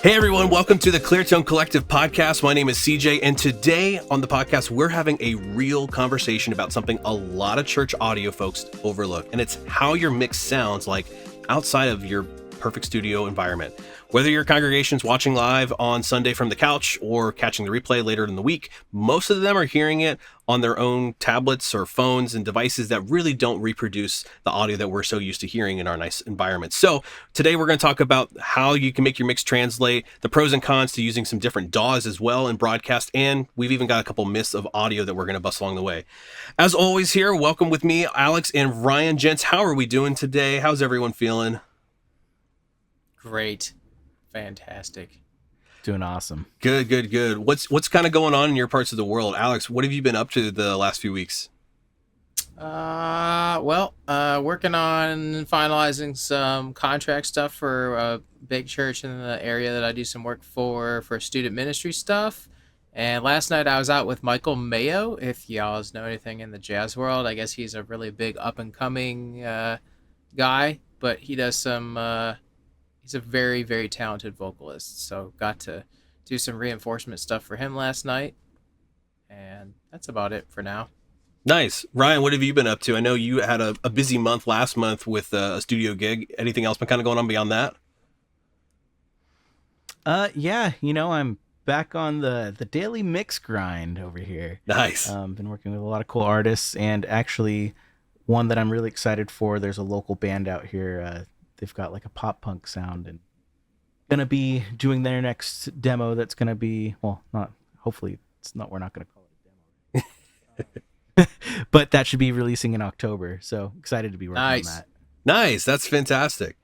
Hey everyone, welcome to the Clear Tone Collective podcast. My name is CJ, and today on the podcast, we're having a real conversation about something a lot of church audio folks overlook, and it's how your mix sounds like outside of your perfect studio environment. Whether your congregation's watching live on Sunday from the couch or catching the replay later in the week, most of them are hearing it on their own tablets or phones and devices that really don't reproduce the audio that we're so used to hearing in our nice environment. So today we're going to talk about how you can make your mix translate, the pros and cons to using some different DAWs as well in broadcast, and we've even got a couple myths of audio that we're going to bust along the way. As always here, welcome with me, Alex and Ryan. Gents, how are we doing today? How's everyone feeling? Great. Fantastic. Doing awesome. Good. What's kind of going on in your parts of the world? Alex, what have you been up to the last few weeks? Working on finalizing some contract stuff for a big church in the area that I do some work for student ministry stuff. And last night I was out with Michael Mayo. If y'all know anything in the jazz world, I guess he's a really big up-and-coming guy, but he does some... He's a very, very talented vocalist, so got to do some reinforcement stuff for him last night, and that's about it for now. Nice. Ryan, what have you been up to? I know you had a busy month last month with a studio gig. Anything else been kind of going on beyond that? Yeah, I'm back on the daily mix grind over here. Nice. Been working with a lot of cool artists, and actually one that I'm really excited for, there's a local band out here, they've got like a pop punk sound and gonna be doing their next demo. That's gonna be, well, not, hopefully it's not, we're not gonna call it a demo, but that should be releasing in October. So excited to be working on that. Nice. That's fantastic.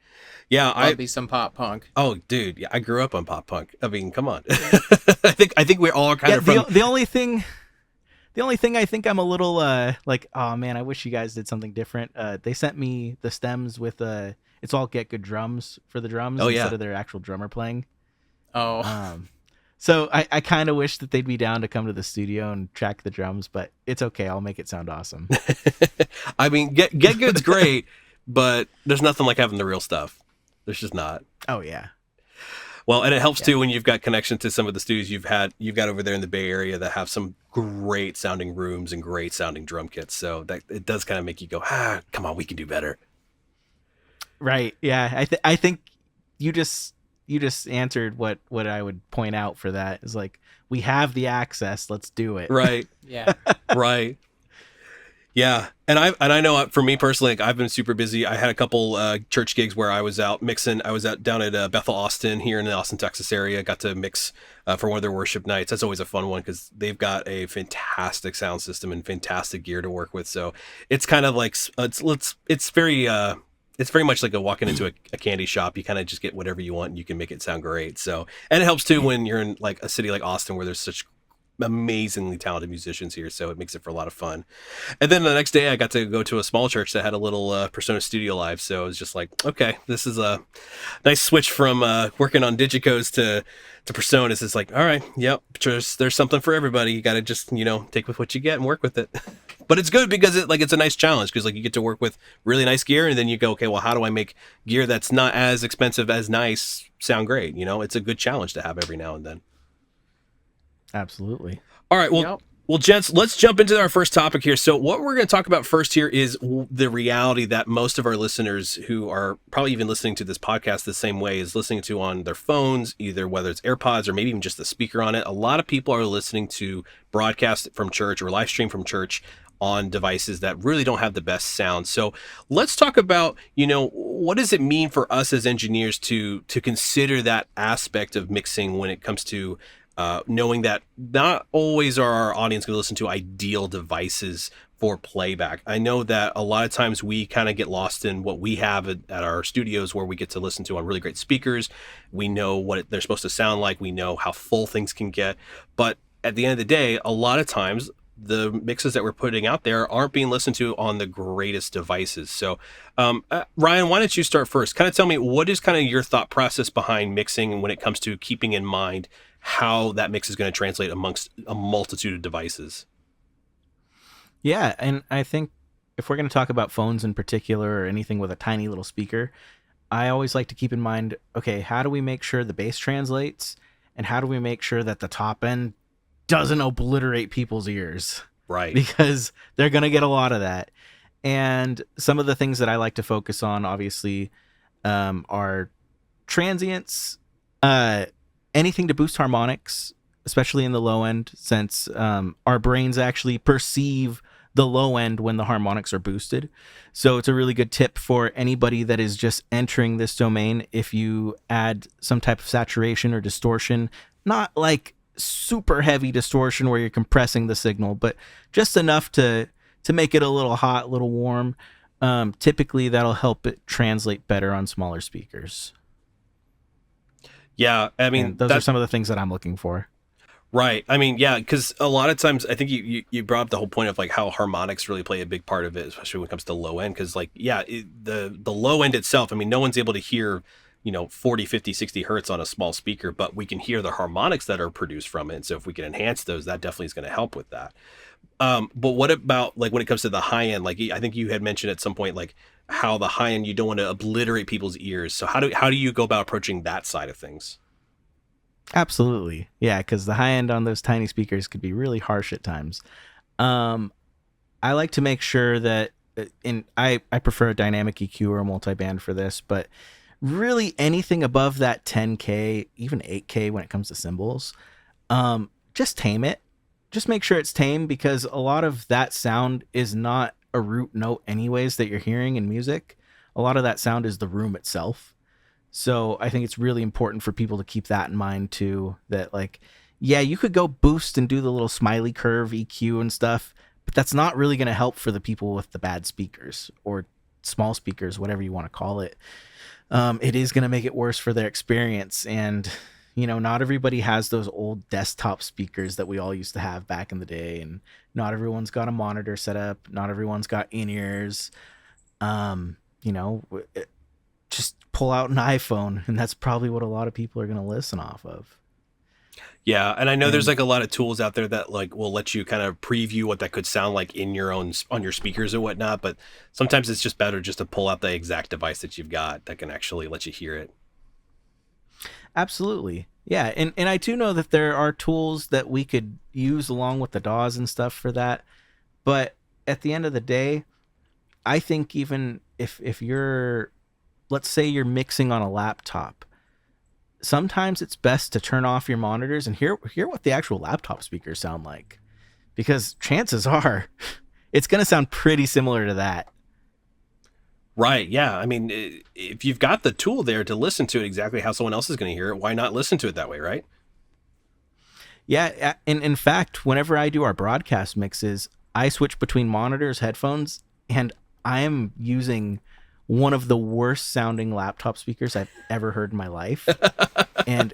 Yeah. I'll be some pop punk. Oh dude. Yeah. I grew up on pop punk. I mean, come on. I think we're all kind of from... the only thing I think I'm a little like, oh man, I wish you guys did something different. They sent me the stems with it's all Get Good Drums for the drums instead of their actual drummer playing. Oh. So I kind of wish that they'd be down to come to the studio and track the drums, but it's okay. I'll make it sound awesome. I mean, Get Good's great, but there's nothing like having the real stuff. There's just not. Oh yeah. Well, and it helps too when you've got connection to some of the studios you've got over there in the Bay Area that have some great sounding rooms and great sounding drum kits. So that it does kind of make you go, come on, we can do better. Right. Yeah. I think you just answered what I would point out for that is like, we have the access. Let's do it. Right. Yeah. Right. Yeah. And I know for me personally, like, I've been super busy. I had a couple church gigs where I was out mixing. I was out down at Bethel Austin here in the Austin, Texas area. Got to mix for one of their worship nights. That's always a fun one because they've got a fantastic sound system and fantastic gear to work with. So it's kind of like it's very much like walking into a candy shop. You kind of just get whatever you want and you can make it sound great. So, and it helps too when you're in like a city like Austin where there's such amazingly talented musicians here. So it makes it for a lot of fun. And then the next day I got to go to a small church that had a little Persona Studio Live. So it was just like, okay, this is a nice switch from working on Digicos to Personas. It's like, all right, yep, there's something for everybody. You got to just, take with what you get and work with it. But it's good because it's a nice challenge because like you get to work with really nice gear and then you go, okay, well, how do I make gear that's not as expensive as nice sound great? It's a good challenge to have every now and then. Absolutely. All right. Well, gents, let's jump into our first topic here. So what we're going to talk about first here is the reality that most of our listeners who are probably even listening to this podcast the same way is listening to on their phones, either whether it's AirPods or maybe even just the speaker on it. A lot of people are listening to broadcast from church or live stream from church on devices that really don't have the best sound. So let's talk about, what does it mean for us as engineers to consider that aspect of mixing when it comes to knowing that not always are our audience going to listen to ideal devices for playback. I know that a lot of times we kind of get lost in what we have at our studios where we get to listen to on really great speakers. We know what they're supposed to sound like. We know how full things can get. But at the end of the day, a lot of times the mixes that we're putting out there aren't being listened to on the greatest devices. So, Ryan, why don't you start first? Kind of tell me what is kind of your thought process behind mixing when it comes to keeping in mind how that mix is going to translate amongst a multitude of devices. Yeah, and I think if we're going to talk about phones in particular or anything with a tiny little speaker, I always like to keep in mind, okay, how do we make sure the bass translates, and how do we make sure that the top end doesn't obliterate people's ears? Right. Because they're going to get a lot of that. And some of the things that I like to focus on, obviously, are transients, anything to boost harmonics, especially in the low end, since our brains actually perceive the low end when the harmonics are boosted. So it's a really good tip for anybody that is just entering this domain. If you add some type of saturation or distortion, not like super heavy distortion where you're compressing the signal, but just enough to make it a little hot, a little warm. Typically that'll help it translate better on smaller speakers. Yeah, I mean, and those are some of the things that I'm looking for. Right. I mean, yeah, because a lot of times I think you brought up the whole point of like how harmonics really play a big part of it, especially when it comes to low end. Because like, yeah, the low end itself, I mean, no one's able to hear, 40, 50, 60 hertz on a small speaker, but we can hear the harmonics that are produced from it. And so if we can enhance those, that definitely is going to help with that. But what about like when it comes to the high end? Like I think you had mentioned at some point, like how the high end, you don't want to obliterate people's ears. So how do you go about approaching that side of things? Absolutely. Yeah, because the high end on those tiny speakers could be really harsh at times. I like to make sure that, I prefer a dynamic EQ or a multiband for this, but really anything above that 10K, even 8K when it comes to cymbals, just tame it. Just make sure it's tame, because a lot of that sound is not a root note anyways that you're hearing in music. A lot of that sound is the room itself. So I think it's really important for people to keep that in mind too, that like, yeah, you could go boost and do the little smiley curve EQ and stuff, but that's not really going to help for the people with the bad speakers or small speakers, whatever you want to call it. It is going to make it worse for their experience. And, not everybody has those old desktop speakers that we all used to have back in the day. And not everyone's got a monitor set up. Not everyone's got in-ears. Just pull out an iPhone, and that's probably what a lot of people are going to listen off of. Yeah, and I know there's like a lot of tools out there that like will let you kind of preview what that could sound like in your own on your speakers or whatnot, but sometimes it's just better just to pull out the exact device that you've got that can actually let you hear it. Absolutely. Yeah, and I do know that there are tools that we could use along with the DAWs and stuff for that, but at the end of the day, I think even if you're, let's say you're mixing on a laptop, sometimes it's best to turn off your monitors and hear what the actual laptop speakers sound like, because chances are it's going to sound pretty similar to that. Right. Yeah. I mean, if you've got the tool there to listen to it exactly how someone else is going to hear it, why not listen to it that way, right? Yeah. And in fact, whenever I do our broadcast mixes, I switch between monitors, headphones, and I am using one of the worst sounding laptop speakers I've ever heard in my life. And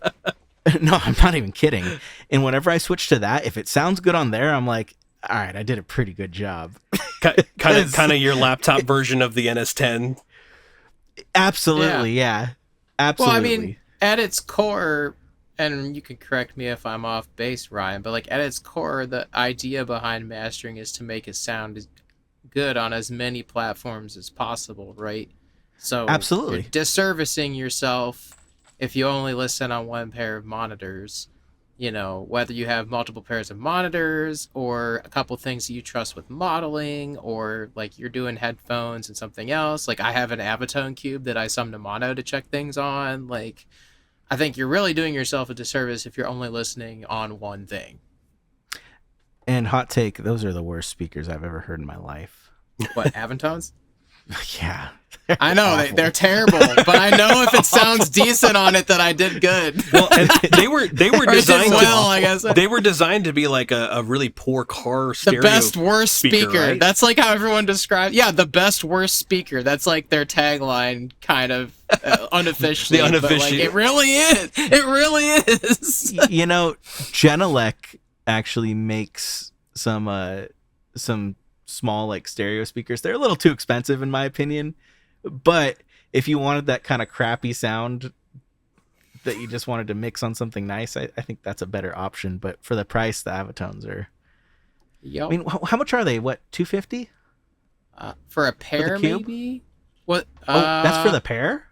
no, I'm not even kidding. And whenever I switch to that, if it sounds good on there, I'm like, all right, I did a pretty good job. kind of your laptop version of the NS10. Absolutely. Yeah. Absolutely. Well, I mean, at its core, and you can correct me if I'm off base, Ryan, but like at its core, the idea behind mastering is to make it sound good on as many platforms as possible, right? So absolutely, you're disservicing yourself if you only listen on one pair of monitors. Whether you have multiple pairs of monitors or a couple things that you trust with modeling, or like you're doing headphones and something else. Like I have an Avitone cube that I sum to mono to check things on. Like I think you're really doing yourself a disservice if you're only listening on one thing. And hot take, those are the worst speakers I've ever heard in my life. What, Avitones? Yeah. I know they're terrible, but I know if it sounds decent on it that I did good. Well, and they were designed I guess. They were designed to be like a really poor car stereo. The best worst speaker. Right? That's like how everyone describes. Yeah, the best worst speaker. That's like their tagline, kind of unofficially. The unofficial. But, like, it really is. It really is. Genelec actually makes some small like stereo speakers. They're a little too expensive in my opinion, but if you wanted that kind of crappy sound that you just wanted to mix on something nice, I think that's a better option. But for the price, the Avitones are, yep. I mean, how much are they? What, $250 for a pair, for the cube? maybe? What? That's for the pair?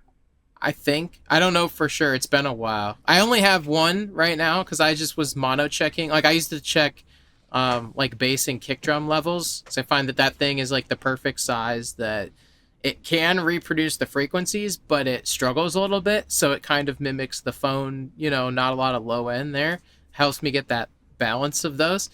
I don't know for sure. It's been a while. I only have one right now because I just was mono checking. Like I used to check, like bass and kick drum levels. So I find that thing is like the perfect size that it can reproduce the frequencies, but it struggles a little bit. So it kind of mimics the phone. Not a lot of low end there. Helps me get that balance of those.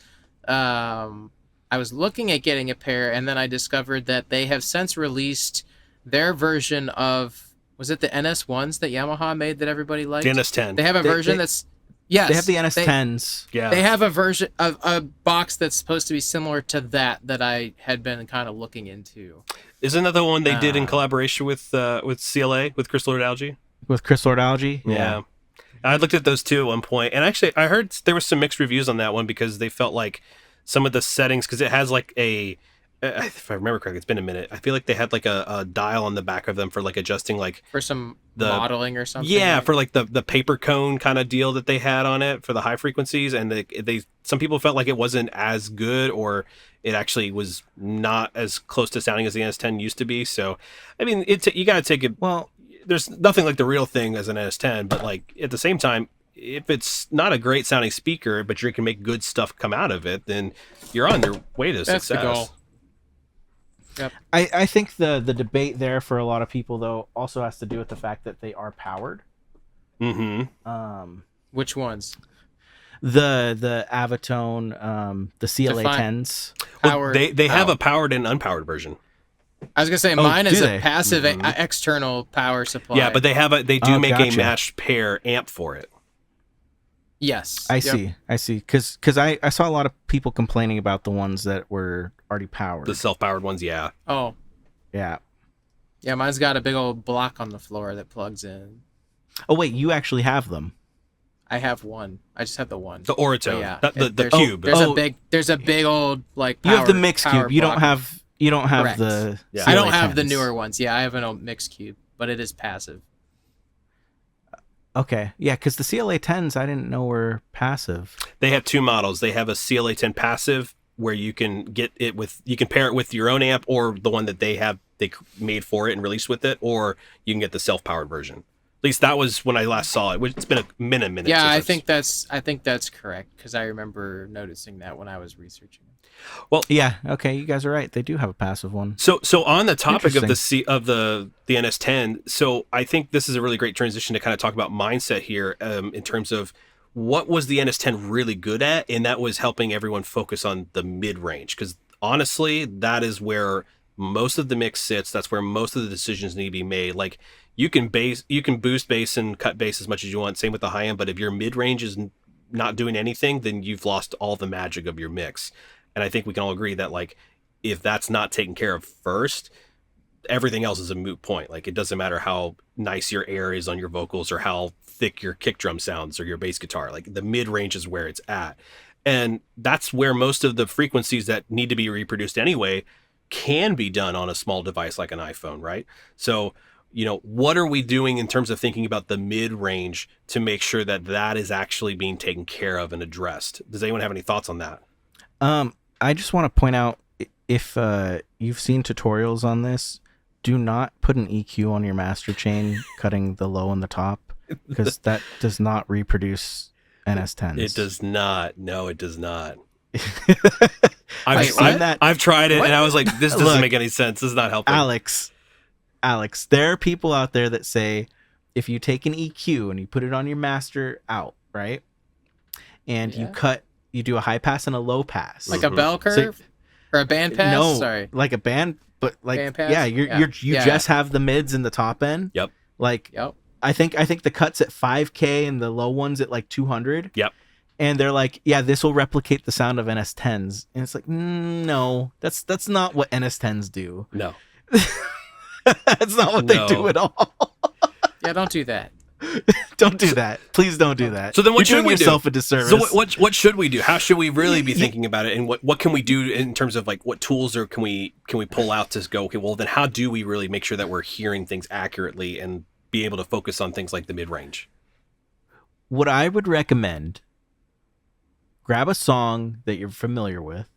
I was looking at getting a pair, and then I discovered that they have since released their version of. Was it the NS1s that Yamaha made that everybody liked? The NS10. They have a version that's... Yes. They have the NS10s. Yeah. They have a version of a box that's supposed to be similar to that I had been kind of looking into. Isn't that the one they did in collaboration with CLA, with Chris Lord Algae? With Chris Lord Algae? Yeah. I looked at those two at one point, and actually I heard there was some mixed reviews on that one because they felt like some of the settings, because it has like if I remember correctly, it's been a minute. I feel like they had like a dial on the back of them for like adjusting like for some modeling or something. Yeah, for like the paper cone kind of deal that they had on it for the high frequencies, and they some people felt like it wasn't as good, or it actually was not as close to sounding as the NS10 used to be. So, I mean, you got to take it. Well, there's nothing like the real thing as an NS10, but like at the same time, if it's not a great sounding speaker, but you can make good stuff come out of it, then you're on your way to success. That's the goal. Yep. I think the debate there for a lot of people though also has to do with the fact that they are powered. Mm-hmm. Which ones? The Avatone, the CLA10s. Well, they have a powered and unpowered version. I was gonna say mine is a passive external power supply. Yeah, but they do make a matched pair amp for it. Yes. I see. Because I saw a lot of people complaining about the ones that were already powered. The self-powered ones, yeah. Oh. Yeah. Yeah, mine's got a big old block on the floor that plugs in. Oh, wait, you actually have them. I have one. I just have the one. The Oritone. Yeah. The cube. There's a big old like power, you have the mix cube. You don't have Correct. the I don't have the newer ones. Yeah, I have an old mix cube, but it is passive. Okay, yeah, because the CLA10s I didn't know were passive. They have two models. They have a CLA10 passive where you can pair it with your own amp, or the one that they made for it and released with it, or you can get the self-powered version. At least that was when I last saw it. It's been a minute. Yeah, I think that's correct because I remember noticing that when I was researching it. Well, yeah, okay, you guys are right. They do have a passive one. So on the topic of the NS10, so I think this is a really great transition to kind of talk about mindset here, in terms of what was the NS10 really good at, and that was helping everyone focus on the mid-range, because honestly, that is where most of the mix sits. That's where most of the decisions need to be made. Like you can boost bass and cut bass as much as you want, same with the high end, but if your mid-range is not doing anything, then you've lost all the magic of your mix. And I think we can all agree that like if that's not taken care of first, everything else is a moot point. Like it doesn't matter how nice your air is on your vocals or how thick your kick drum sounds or your bass guitar. Like the mid range is where it's at. And that's where most of the frequencies that need to be reproduced anyway can be done on a small device like an iPhone, right? So, what are we doing in terms of thinking about the mid range to make sure that that is actually being taken care of and addressed? Does anyone have any thoughts on that? I just want to point out, if you've seen tutorials on this, do not put an EQ on your master chain cutting the low and the top, because that does not reproduce NS10s. It does not. No, it does not. I've tried it, and I was like, this doesn't make any sense. This is not helping. Alex, there are people out there that say if you take an EQ and you put it on your master out, right? And you do a high pass and a low pass. Like a bell curve? Or a band pass? No, sorry. Like a band, but like, band pass? yeah, you just have the mids and the top end. Yep. Like, I think the cut's at 5K and the low one's at like 200. Yep. And they're like, yeah, this will replicate the sound of NS10s. And it's like, no, that's not what NS10s do. No. That's not what they do at all. Yeah, don't do that. Don't do that. Please don't do that. So then what You're should doing we yourself do? a disservice. So what should we do? How should we really be thinking about it? And what can we do in terms of like what tools can we pull out to go, okay, well then how do we really make sure that we're hearing things accurately and be able to focus on things like the mid-range? What I would recommend, grab a song that you're familiar with,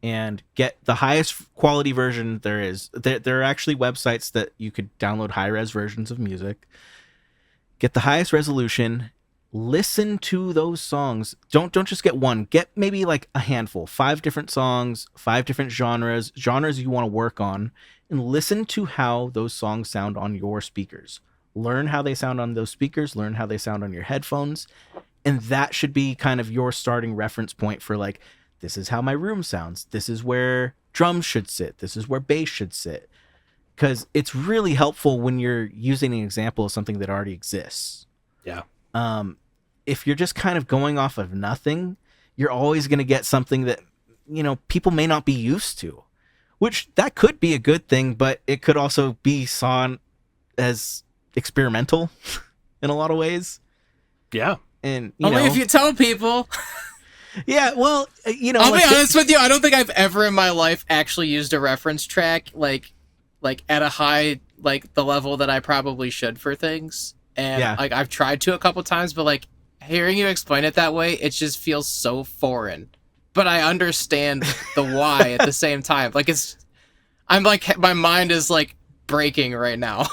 and get the highest quality version there is. There are actually websites that you could download high-res versions of music. Get the highest resolution. Listen to those songs. Don't just get one. Get maybe like a handful, 5 different songs, 5 different genres you want to work on, and listen to how those songs sound on your speakers. Learn how they sound on those speakers. Learn how they sound on your headphones. And that should be kind of your starting reference point for like, this is how my room sounds. This is where drums should sit. This is where bass should sit. Because it's really helpful when you're using an example of something that already exists. Yeah. If you're just kind of going off of nothing, you're always going to get something that, people may not be used to, which that could be a good thing, but it could also be saw as experimental in a lot of ways. Yeah. And, only if you tell people. Yeah, well, I'll be honest with you. I don't think I've ever in my life actually used a reference track like at a high, like the level that I probably should for things. And like I've tried to a couple times, but like hearing you explain it that way, it just feels so foreign. But I understand the why at the same time. Like I'm like, my mind is like breaking right now.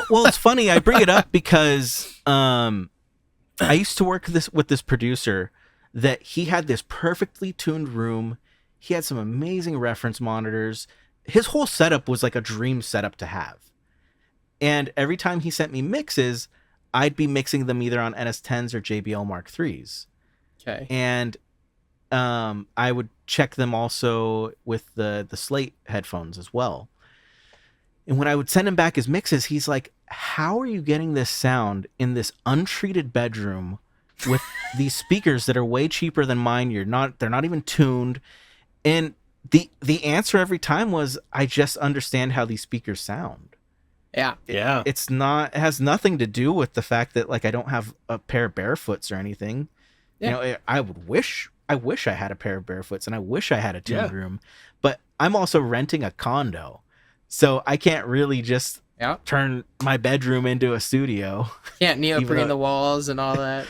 Well, it's funny. I bring it up because I used to work with this producer that he had this perfectly tuned room. He had some amazing reference monitors. His whole setup was like a dream setup to have. And every time he sent me mixes, I'd be mixing them either on NS10s or JBL Mark IIIs. Okay. And I would check them also with the Slate headphones as well. And when I would send him back his mixes, he's like, how are you getting this sound in this untreated bedroom with these speakers that are way cheaper than mine? They're not even tuned. And the answer every time was, I just understand how these speakers sound. Yeah. Yeah. It has nothing to do with the fact that like I don't have a pair of barefoots or anything. Yeah. I wish I had a pair of barefoots, and I wish I had a tuned room, but I'm also renting a condo. So I can't really just turn my bedroom into a studio. Can't neoprene the walls and all that.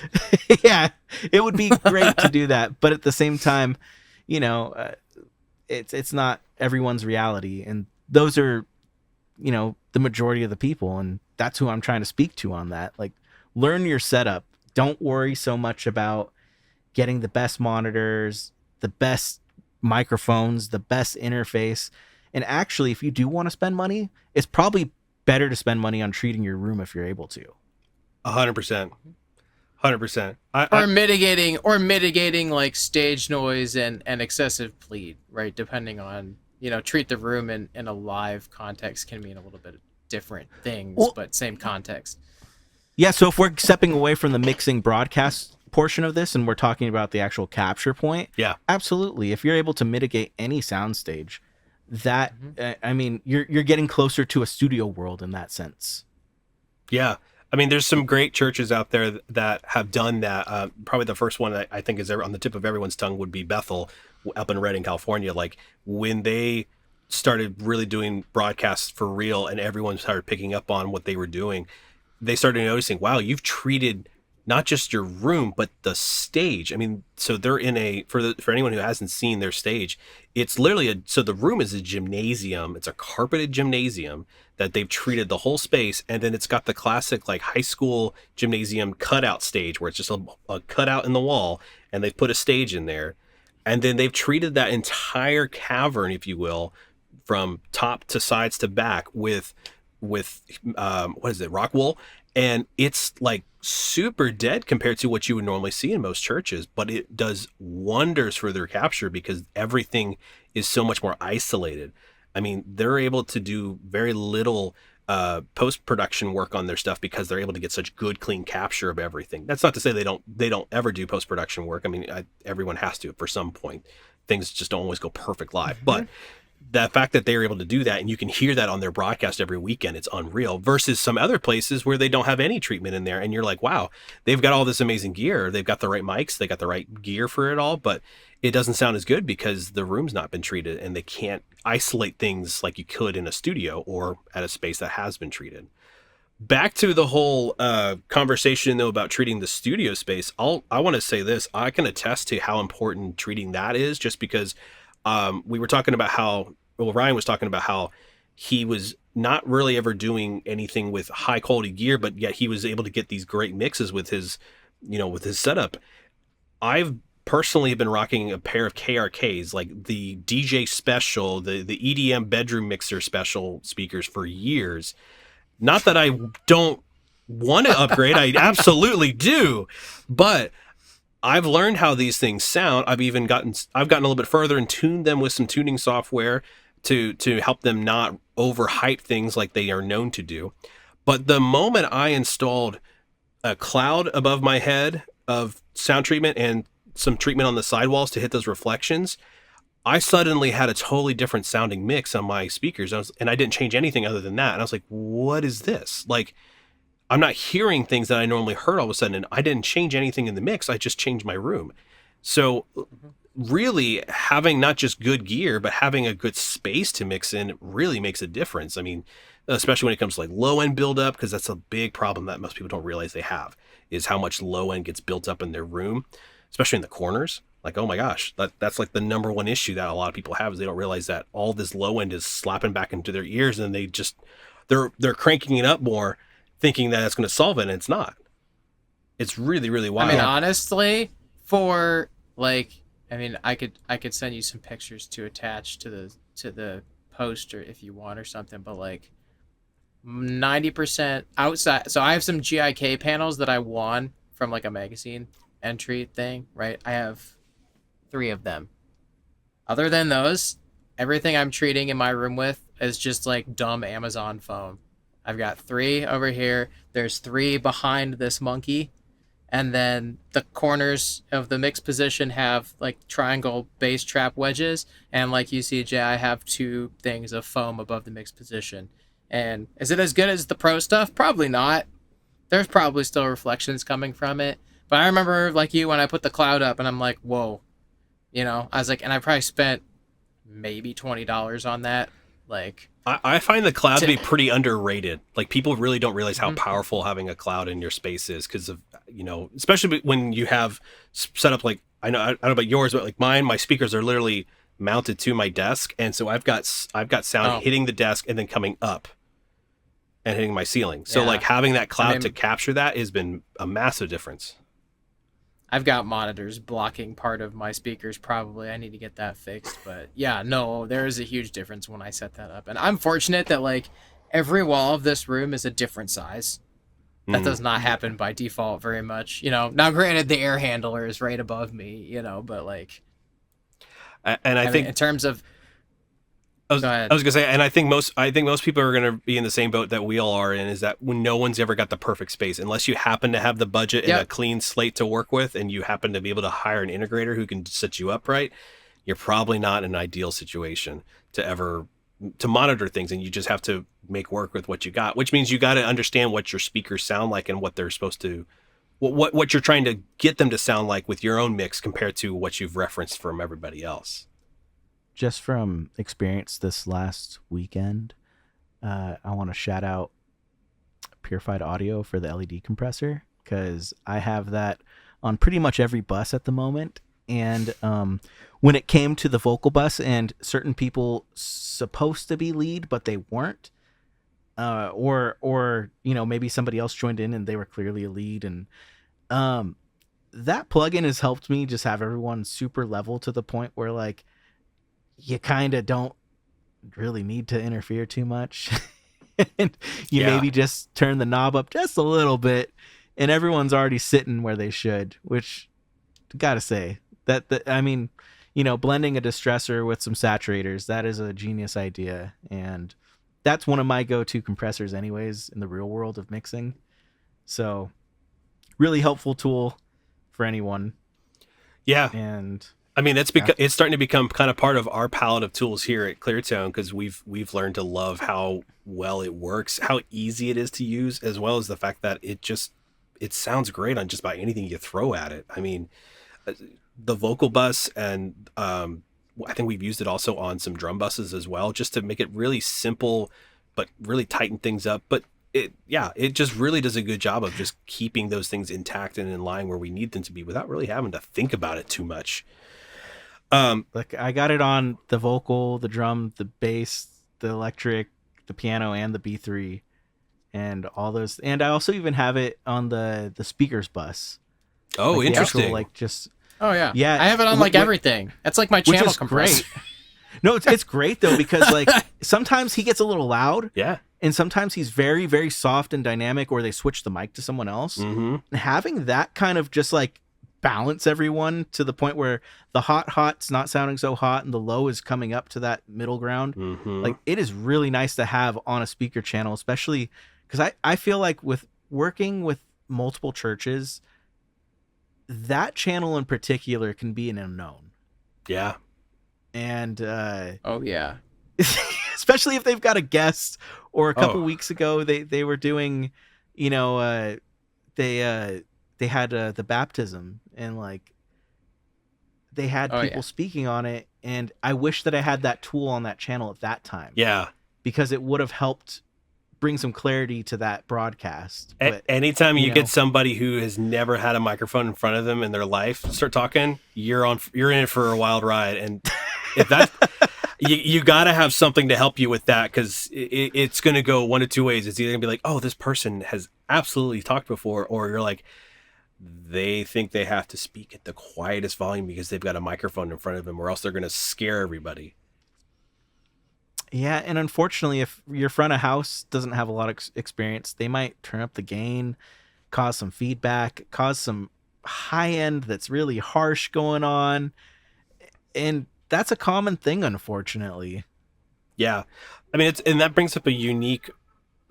Yeah, it would be great to do that, but at the same time, it's not everyone's reality, and those are, the majority of the people, and that's who I'm trying to speak to on that. Like, learn your setup. Don't worry so much about getting the best monitors, the best microphones, the best interface. And actually, if you do want to spend money, it's probably better to spend money on treating your room if you're able to. 100%. 100%. Or mitigating like stage noise and excessive bleed, right? Depending on, treat the room in a live context can mean a little bit of different things, but same context. Yeah, so if we're stepping away from the mixing broadcast portion of this and we're talking about the actual capture point, absolutely. If you're able to mitigate any soundstage, that I mean, you're getting closer to a studio world in that sense. Yeah. I mean, there's some great churches out there that have done that. Probably the first one I think is on the tip of everyone's tongue would be Bethel up in Redding, California. Like when they started really doing broadcasts for real and everyone started picking up on what they were doing, they started noticing, wow, you've treated not just your room, but the stage. I mean, so they're in for anyone who hasn't seen their stage, it's literally so the room is a gymnasium. It's a carpeted gymnasium that they've treated the whole space. And then it's got the classic like high school gymnasium cutout stage where it's just a cutout in the wall and they've put a stage in there. And then they've treated that entire cavern, if you will, from top to sides to back with what is it, rock wool. And it's like super dead compared to what you would normally see in most churches, but it does wonders for their capture because everything is so much more isolated. I mean, they're able to do very little post-production work on their stuff because they're able to get such good, clean capture of everything. That's not to say they don't ever do post-production work. I mean, everyone has to for some point. Things just don't always go perfect live, but the fact that they're able to do that and you can hear that on their broadcast every weekend, it's unreal versus some other places where they don't have any treatment in there. And you're like, wow, they've got all this amazing gear. They've got the right mics. They got the right gear for it all, but it doesn't sound as good because the room's not been treated and they can't isolate things like you could in a studio or at a space that has been treated. Back to the whole conversation though about treating the studio space. I want to say this, I can attest to how important treating that is just because we were talking about how, well, Ryan was talking about how he was not really ever doing anything with high quality gear, but yet he was able to get these great mixes with his, with his setup. I've personally been rocking a pair of KRKs, like the DJ Special, the EDM bedroom mixer special speakers for years. Not that I don't want to upgrade, I absolutely do, but I've learned how these things sound. I've gotten a little bit further and tuned them with some tuning software to help them not overhype things like they are known to do. But the moment I installed a cloud above my head of sound treatment and some treatment on the sidewalls to hit those reflections, I suddenly had a totally different sounding mix on my speakers. And I didn't change anything other than that. And I was like, what is this? Like, I'm not hearing things that I normally heard all of a sudden, and I didn't change anything in the mix. I just changed my room. So really having not just good gear, but having a good space to mix in really makes a difference. I mean, especially when it comes to like low end buildup, because that's a big problem that most people don't realize they have, is how much low end gets built up in their room, especially in the corners. Like, oh my gosh, that's like the number one issue that a lot of people have, is they don't realize that all this low end is slapping back into their ears, and they're cranking it up more, thinking that it's going to solve it, and it's not. It's really, really wild. I mean, honestly, I could send you some pictures to attach to the poster if you want or something, but like 90% outside. So I have some GIK panels that I won from like a magazine entry thing, right? I have 3 of them. Other than those, everything I'm treating in my room with is just like dumb Amazon foam. I've got 3 over here. There's 3 behind this monkey. And then the corners of the mix position have like triangle bass trap wedges. And like you see, Jay, I have 2 things of foam above the mix position. And is it as good as the pro stuff? Probably not. There's probably still reflections coming from it. But I remember, like you, when I put the cloud up and I'm like, whoa. I was like, and I probably spent maybe $20 on that. Like, I find the cloud to be pretty underrated. Like, people really don't realize how powerful having a cloud in your space is, because of, especially when you have set up, like, I don't know about yours, but like mine, my speakers are literally mounted to my desk. And so I've got sound hitting the desk and then coming up and hitting my ceiling. So like having that cloud to capture that has been a massive difference. I've got monitors blocking part of my speakers. Probably I need to get that fixed, but yeah, no, there is a huge difference when I set that up. And I'm fortunate that like every wall of this room is a different size. That does not happen by default very much. Now granted, the air handler is right above me, but like, and I think in terms of, I was gonna say, and I think most people are gonna be in the same boat that we all are in, is that when no one's ever got the perfect space, unless you happen to have the budget and a clean slate to work with, and you happen to be able to hire an integrator who can set you up right, you're probably not in an ideal situation to monitor things, and you just have to make work with what you got, which means you got to understand what your speakers sound like and what they're supposed to, what you're trying to get them to sound like with your own mix compared to what you've referenced from everybody else. Just from experience this last weekend, I want to shout out Purified Audio for the LED compressor, because I have that on pretty much every bus at the moment. And when it came to the vocal bus, and certain people supposed to be lead but they weren't, or maybe somebody else joined in and they were clearly a lead, and that plugin has helped me just have everyone super level to the point where like you kind of don't really need to interfere too much. And you maybe just turn the knob up just a little bit and everyone's already sitting where they should, which gotta say that I mean, blending a distressor with some saturators, that is a genius idea. And that's one of my go-to compressors anyways in the real world of mixing. So really helpful tool for anyone. Yeah. And I mean, it's starting to become kind of part of our palette of tools here at Cleartone, because we've learned to love how well it works, how easy it is to use, as well as the fact that it sounds great on just about anything you throw at it. I mean, the vocal bus, and I think we've used it also on some drum buses as well, just to make it really simple, but really tighten things up. But it just really does a good job of just keeping those things intact and in line where we need them to be without really having to think about it too much. Like I got it on the vocal, the drum, the bass, the electric, the piano, and the B3, and all those. And I also even have it on the speakers bus. Oh, like interesting. The actual, like just Oh yeah, yeah. I have it on like everything. That's like my which channel is compressor. great. No, it's great though, because like sometimes he gets a little loud. Yeah. And sometimes he's very, very soft and dynamic, or they switch the mic to someone else. Mm-hmm. And having that kind of just like balance everyone to the point where the hot's not sounding so hot and the low is coming up to that middle ground. Mm-hmm. Like it is really nice to have on a speaker channel, especially because I feel like with working with multiple churches, that channel in particular can be an unknown. Yeah. And Oh yeah. especially if they've got a guest. Or a couple weeks ago they were doing, they had the baptism, and like they had people speaking on it, and I wish that I had that tool on that channel at that time. Yeah. Because it would have helped bring some clarity to that broadcast. But anytime you get somebody who has never had a microphone in front of them in their life start talking, you're in it for a wild ride. And if that you got to have something to help you with that, because it's going to go one of two ways. It's either going to be like, oh, this person has absolutely talked before, or you're like, they think they have to speak at the quietest volume because they've got a microphone in front of them, or else they're going to scare everybody. Yeah, and unfortunately, if your front of house doesn't have a lot of experience, they might turn up the gain, cause some feedback, cause some high end that's really harsh going on, and that's a common thing, unfortunately. Yeah, I mean, and that brings up a unique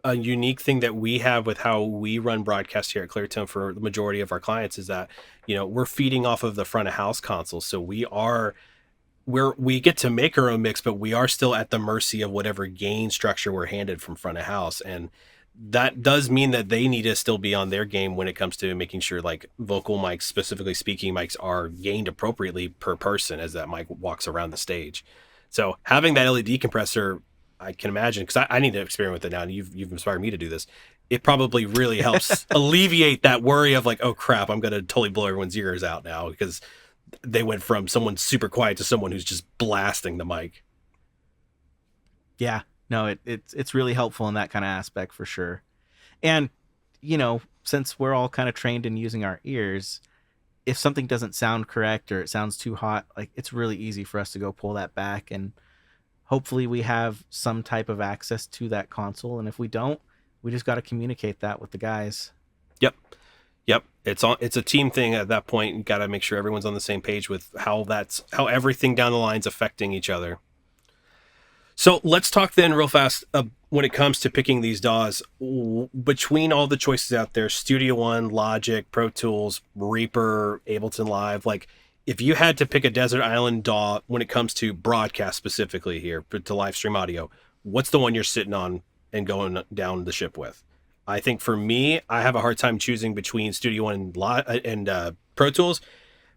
thing that we have with how we run broadcasts here at Cleartone for the majority of our clients is that, we're feeding off of the front of house console, so we get to make our own mix, but we are still at the mercy of whatever gain structure we're handed from front of house. And that does mean that they need to still be on their game when it comes to making sure like vocal mics, specifically speaking mics, are gained appropriately per person as that mic walks around the stage. So having that LED compressor, I can imagine, because I need to experiment with it now, and you've inspired me to do this. It probably really helps alleviate that worry of like, oh crap, I'm going to totally blow everyone's ears out now, because they went from someone super quiet to someone who's just blasting the mic. Yeah, no, it's really helpful in that kind of aspect for sure. And, since we're all kind of trained in using our ears, if something doesn't sound correct or it sounds too hot, like it's really easy for us to go pull that back, and hopefully we have some type of access to that console. And if we don't, we just got to communicate that with the guys. Yep. It's a team thing at that point. You got to make sure everyone's on the same page with how everything down the line's affecting each other. So let's talk then real fast when it comes to picking these DAWs. Between all the choices out there, Studio One, Logic, Pro Tools, Reaper, Ableton Live, like if you had to pick a Desert Island DAW when it comes to broadcast specifically here to live stream audio, what's the one you're sitting on and going down the ship with? I think for me, I have a hard time choosing between Studio One and Pro Tools.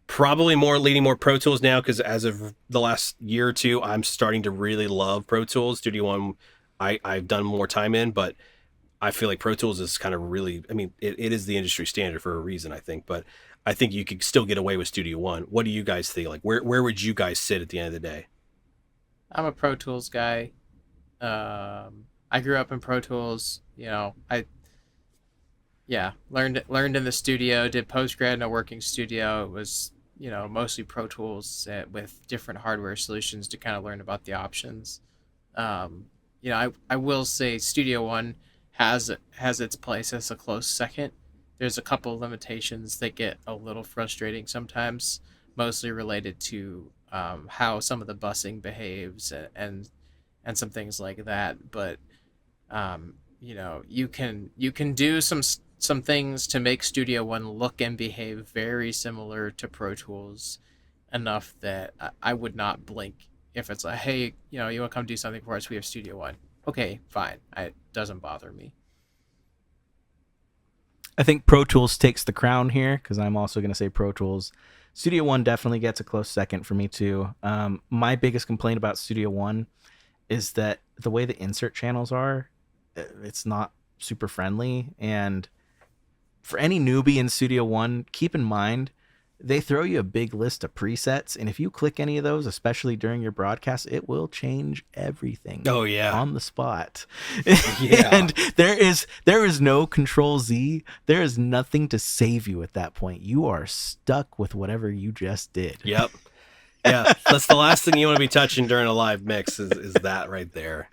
Probably leaning more Pro Tools now, because as of the last year or two, I'm starting to really love Pro Tools. Studio One, I've done more time in, but I feel like Pro Tools is kind of really, I mean, it is the industry standard for a reason, I think, but I think you could still get away with Studio One. What do you guys think? Like, where would you guys sit at the end of the day? I'm a Pro Tools guy. I grew up in Pro Tools. Learned in the studio, did post-grad in a working studio. It was, mostly Pro Tools with different hardware solutions to kind of learn about the options. I will say Studio One has its place as a close second. There's a couple of limitations that get a little frustrating sometimes, mostly related to how some of the busing behaves and some things like that. But you can do some things to make Studio One look and behave very similar to Pro Tools enough that I would not blink if it's like, hey, you want to come do something for us? We have Studio One. Okay, fine. It doesn't bother me. I think Pro Tools takes the crown here, because I'm also going to say Pro Tools. Studio One definitely gets a close second for me too. My biggest complaint about Studio One is that the way the insert channels are, it's not super friendly. And for any newbie in Studio One, keep in mind they throw you a big list of presets, and if you click any of those, especially during your broadcast, it will change everything. Oh yeah. On the spot. Yeah. And there is no control Z. There is nothing to save you at that point. You are stuck with whatever you just did. Yep. Yeah. That's the last thing you want to be touching during a live mix is that right there.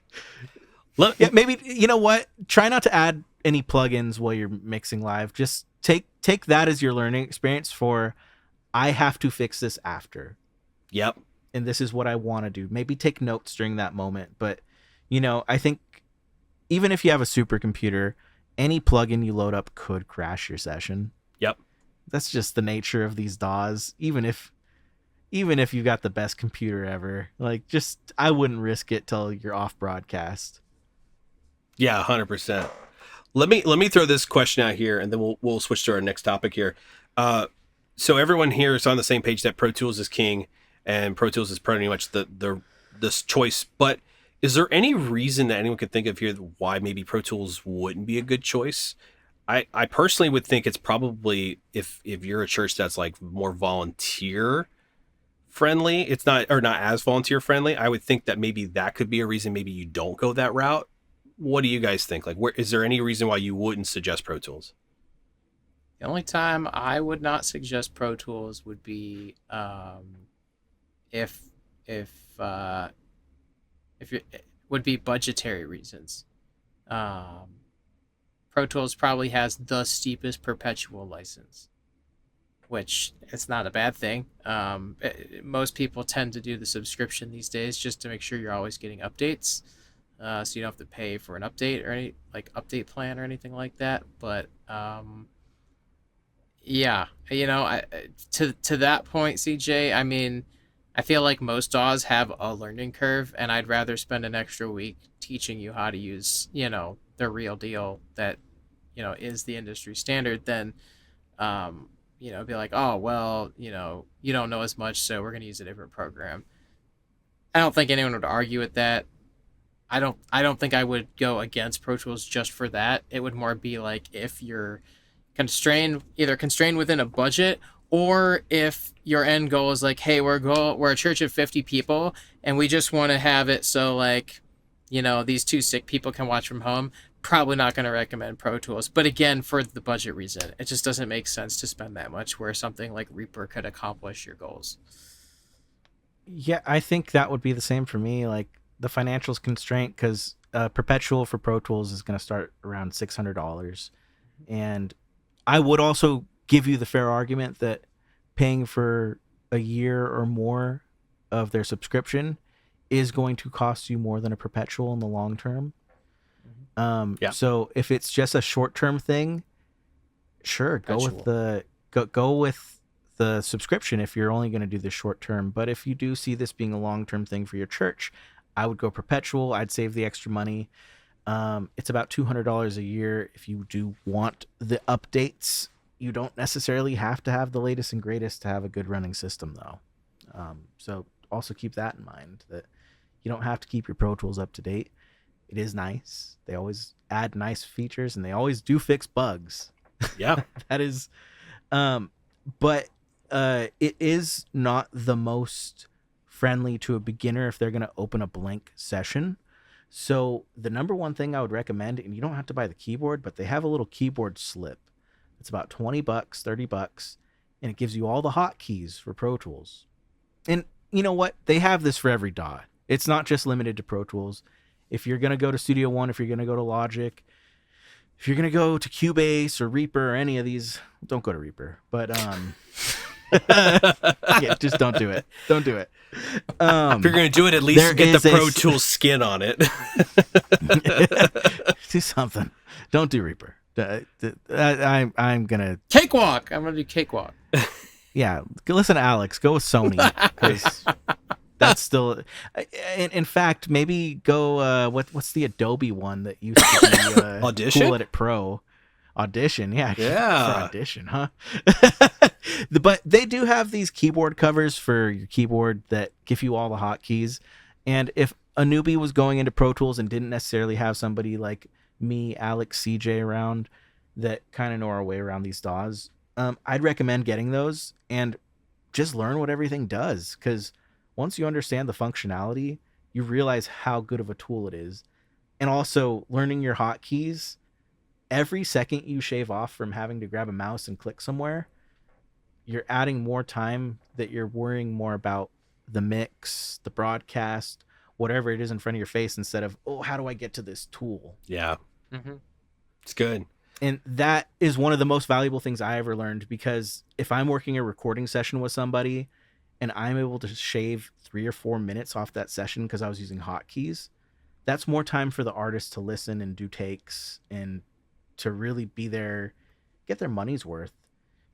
Yeah, maybe, you know what? Try not to add any plugins while you're mixing live. Just take that as your learning experience for, I have to fix this after. Yep. And this is what I want to do. Maybe take notes during that moment. But, I think even if you have a supercomputer, any plugin you load up could crash your session. Yep. That's just the nature of these DAWs. Even if you got the best computer ever, I wouldn't risk it till you're off broadcast. Yeah, 100%. Let me throw this question out here, and then we'll switch to our next topic here. So everyone here is on the same page that Pro Tools is king, and Pro Tools is pretty much this choice. But is there any reason that anyone could think of here why maybe Pro Tools wouldn't be a good choice? I personally would think it's probably if you're a church that's like more volunteer friendly, it's not as volunteer friendly. I would think that maybe that could be a reason maybe you don't go that route. What do you guys think? Is there any reason why you wouldn't suggest Pro Tools? The only time I would not suggest Pro Tools would be if it would be budgetary reasons. Pro Tools probably has the steepest perpetual license, which it's not a bad thing. Most people tend to do the subscription these days just to make sure you're always getting updates. So you don't have to pay for an update or any update plan or anything like that. But yeah, to that point, CJ, I mean, I feel like most DAWs have a learning curve, and I'd rather spend an extra week teaching you how to use, the real deal that, is the industry standard than, be like, oh, well, you don't know as much, so we're going to use a different program. I don't think anyone would argue with that. I don't think I would go against Pro Tools just for that. It would more be like if you're constrained within a budget, or if your end goal is like, hey, we're a church of 50 people and we just want to have it so these two sick people can watch from home. Probably not going to recommend Pro Tools. But again, for the budget reason, it just doesn't make sense to spend that much where something like Reaper could accomplish your goals. Yeah, I think that would be the same for me. Like the financials constraint, because perpetual for Pro Tools is going to start around $600. And I would also give you the fair argument that paying for a year or more of their subscription is going to cost you more than a perpetual in the long term. Yeah. So if it's just a short-term thing, sure, go with the subscription if you're only going to do this short term. But if you do see this being a long-term thing for your church, I would go perpetual. I'd save the extra money. It's about $200 a year. If you do want the updates, you don't necessarily have to have the latest and greatest to have a good running system, though. So also keep that in mind, that you don't have to keep your Pro Tools up to date. It is nice. They always add nice features, and they always do fix bugs. Yeah. That is, but it is not the most friendly to a beginner if they're going to open a blank session. So the number one thing I would recommend, and you don't have to buy the keyboard, but they have a little keyboard slip. It's about $20, $30, and it gives you all the hotkeys for Pro Tools. And you know what? They have this for every DAW. It's not just limited to Pro Tools. If you're going to go to Studio One, if you're going to go to Logic, if you're going to go to Cubase or Reaper or any of these, don't go to Reaper, but yeah, just don't do it. Don't do it. If you're going to do it, at least get the Pro Tools skin on it. Do something. Don't do Reaper. I'm going to... Cakewalk! I'm going to do Cakewalk. Yeah, listen to Alex. Go with Sony. 'Cause that's still... In fact, maybe go... what's the Adobe one that used to be... Audition? Cool Edit Pro. Audition, yeah. Yeah. For Audition, huh? But they do have these keyboard covers for your keyboard that give you all the hotkeys. And if a newbie was going into Pro Tools and didn't necessarily have somebody like me, Alex, CJ around that kind of know our way around these DAWs, I'd recommend getting those and just learn what everything does. Because once you understand the functionality, you realize how good of a tool it is. And also learning your hotkeys. Every second you shave off from having to grab a mouse and click somewhere, you're adding more time that you're worrying more about the mix, the broadcast, whatever it is in front of your face, instead of, oh, how do I get to this tool? Yeah. Mm-hmm. It's good. And that is one of the most valuable things I ever learned, because if I'm working a recording session with somebody and I'm able to shave 3 or 4 minutes off that session because I was using hotkeys, that's more time for the artist to listen and do takes and to really be there, get their money's worth,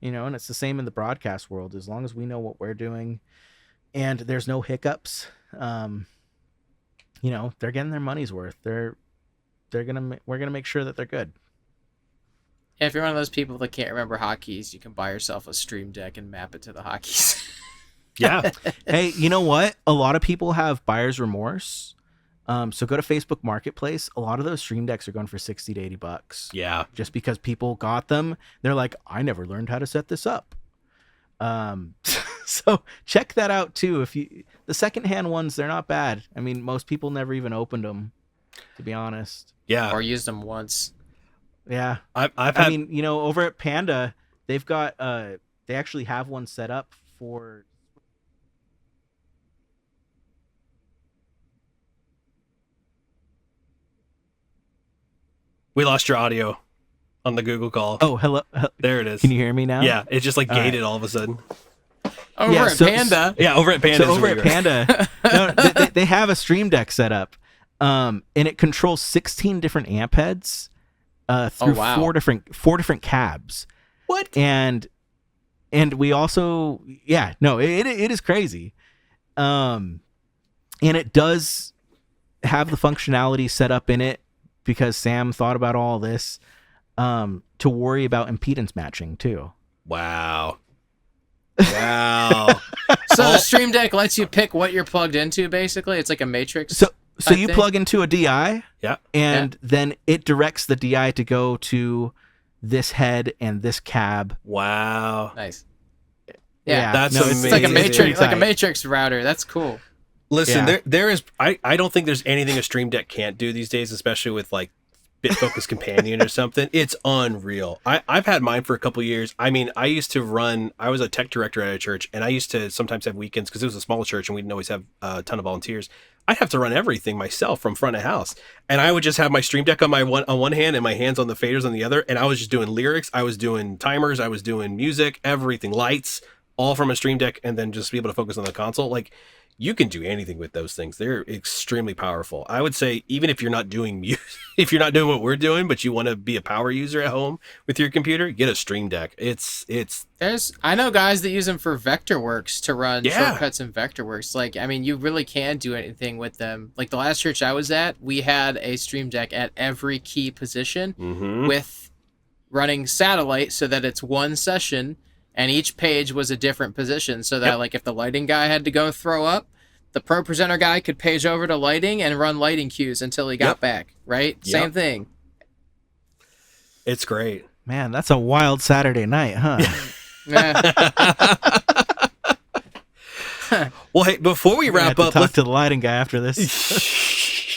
and it's the same in the broadcast world. As long as we know what we're doing and there's no hiccups, they're getting their money's worth. We're going to make sure that they're good. If you're one of those people that can't remember hotkeys, you can buy yourself a Stream Deck and map it to the hotkeys. Yeah. Hey, you know what? A lot of people have buyer's remorse. So go to Facebook Marketplace. A lot of those Stream Decks are going for $60 to $80. Yeah. Just because people got them, they're like, I never learned how to set this up. So check that out too. The secondhand ones, they're not bad. I mean, most people never even opened them, to be honest. Yeah. Or used them once. Yeah. I mean, over at Panda, they've got they actually have one set up for. we lost your audio on the Google call. Oh, hello. There it is. Can you hear me now? Yeah, it's just like All gated all of a sudden. Over at Panda. Yeah, over at Panda. So over at Panda, no, they have a Stream Deck set up, and it controls 16 different amp heads through four different cabs. What? And we also, it is crazy, and it does have the functionality set up in it because Sam thought about all this to worry about impedance matching too. Wow. Wow. So the Stream Deck lets you pick what you're plugged into, basically. It's like a matrix. So you plug into a DI, and then it directs the DI to go to this head and this cab. Wow. Nice. Yeah, that's amazing. It's like a matrix, router. That's cool. Listen, there is. I don't think there's anything a Stream Deck can't do these days, especially with like BitFocus Companion or something. It's unreal. I've had mine for a couple years. I mean, I was a tech director at a church, and I used to sometimes have weekends because it was a small church and we didn't always have a ton of volunteers. I'd have to run everything myself from front of house, and I would just have my Stream Deck on one hand and my hands on the faders on the other, and I was just doing lyrics, I was doing timers, I was doing music, everything, lights, all from a Stream Deck, and then just be able to focus on the console. Like, you can do anything with those things. They're extremely powerful. I would say even if you're not doing music, if you're not doing what we're doing, but you want to be a power user at home with your computer, get a Stream Deck. I know guys that use them for Vectorworks to run shortcuts in Vectorworks. Like, I mean, you really can do anything with them. Like the last church I was at, we had a Stream Deck at every key position with running satellite so that it's one session. And each page was a different position so that, like, if the lighting guy had to go throw up, the pro presenter guy could page over to lighting and run lighting cues until he got back, right? Same thing. It's great. Man, that's a wild Saturday night, huh? Well, hey, before we wrap up, let's talk to the lighting guy after this.